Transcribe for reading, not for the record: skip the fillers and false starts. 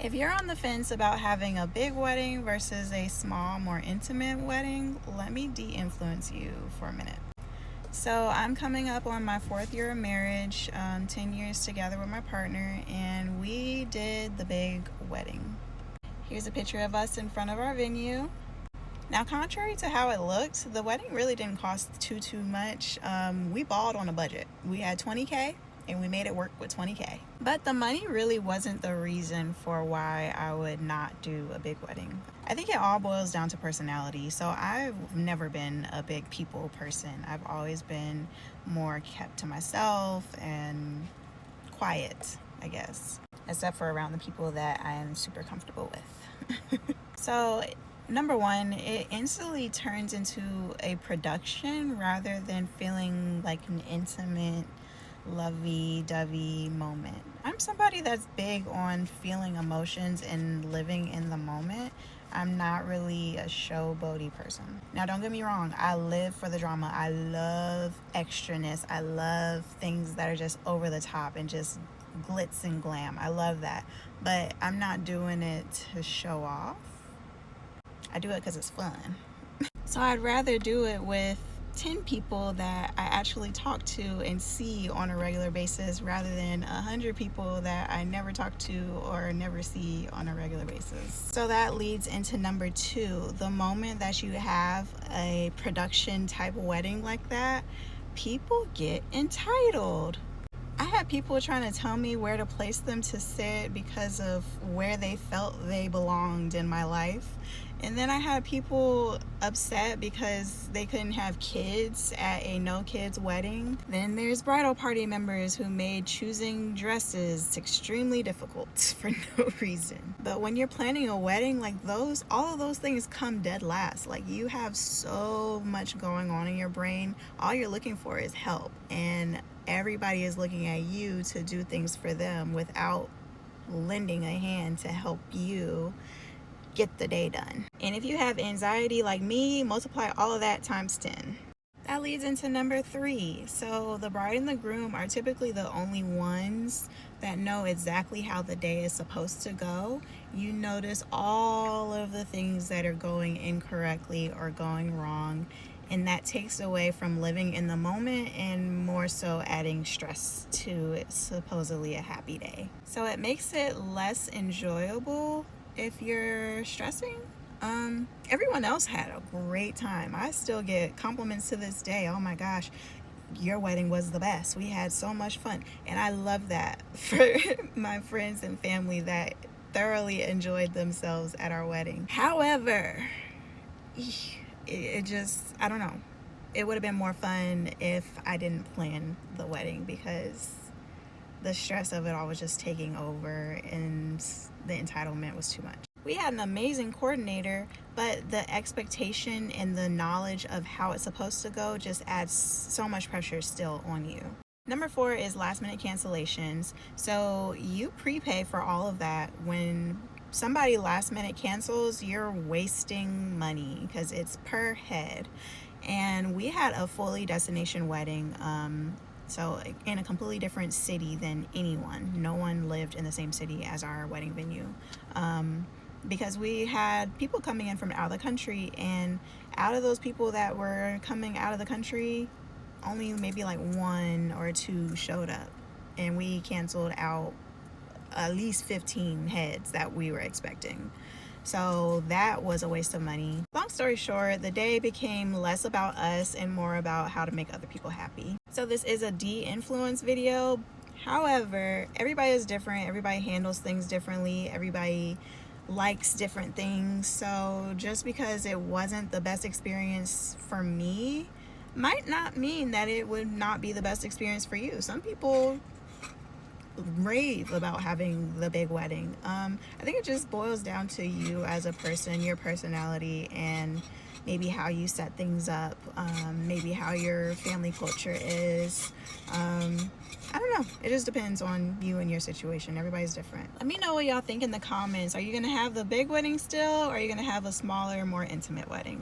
If you're on the fence about having a big wedding versus a small, more intimate wedding, let me de-influence you for a minute. So I'm coming up on my 4th year of marriage, 10 years together with my partner, and we did the big wedding. Here's a picture of us in front of our venue. Now, contrary to how it looked, the wedding really didn't cost too much. We balled on a budget. We had $20K and we made it work with $20K. But the money really wasn't the reason for why I would not do a big wedding. I think it all boils down to personality. So I've never been a big people person. I've always been more kept to myself and quiet, I guess, except for around the people that I am super comfortable with. So number one, it instantly turns into a production rather than feeling like an intimate, lovey-dovey moment. I'm somebody that's big on feeling emotions and living in the moment. I'm not really a showboaty person. Now, don't get me wrong, I live for the drama. I love extraness. I love things that are just over the top and just glitz and glam. I love that. But I'm not doing it to show off. I do it because it's fun. So I'd rather do it with 10 people that I actually talk to and see on a regular basis rather than 100 people that I never talk to or never see on a regular basis. So that leads into number 2. The moment that you have a production type wedding like that, people get entitled. I had people trying to tell me where to place them to sit because of where they felt they belonged in my life. And then I had people upset because they couldn't have kids at a no-kids wedding. Then there's bridal party members who made choosing dresses extremely difficult for no reason. But when you're planning a wedding like those, all of those things come dead last. Like, you have so much going on in your brain. All you're looking for is help. And everybody is looking at you to do things for them without lending a hand to help you get the day done. And if you have anxiety like me, multiply all of that times 10. That leads into number 3. So the bride and the groom are typically the only ones that know exactly how the day is supposed to go. You notice all of the things that are going incorrectly or going wrong, and that takes away from living in the moment and more so adding stress to supposedly a happy day. So it makes it less enjoyable if you're stressing. Everyone else had a great time. I still get compliments to this day. Oh my gosh, your wedding was the best. We had so much fun. And I love that for my friends and family that thoroughly enjoyed themselves at our wedding. However, it just, I don't know. It would have been more fun if I didn't plan the wedding because the stress of it all was just taking over and the entitlement was too much. We had an amazing coordinator, but the expectation and the knowledge of how it's supposed to go just adds so much pressure still on you. Number 4 is last minute cancellations. So you prepay for all of that. When somebody last minute cancels, you're wasting money because it's per head. And we had a fully destination wedding, so in a completely different city than anyone. No one lived in the same city as our wedding venue. Because we had people coming in from out of the country, and out of those people that were coming out of the country, only maybe like 1 or 2 showed up, and we canceled out at least 15 heads that we were expecting. So that was a waste of money. Long story short, the day became less about us and more about how to make other people happy. So this is a de-influence video. However, everybody is different. Everybody handles things differently. Everybody likes different things. So just because it wasn't the best experience for me might not mean that it would not be the best experience for you. Some people rave about having the big wedding. I think it just boils down to you as a person, your personality, and maybe how you set things up, maybe how your family culture is. I don't know. It just depends on you and your situation. Everybody's different. Let me know what y'all think in the comments. Are you going to have the big wedding still, or are you going to have a smaller, more intimate wedding?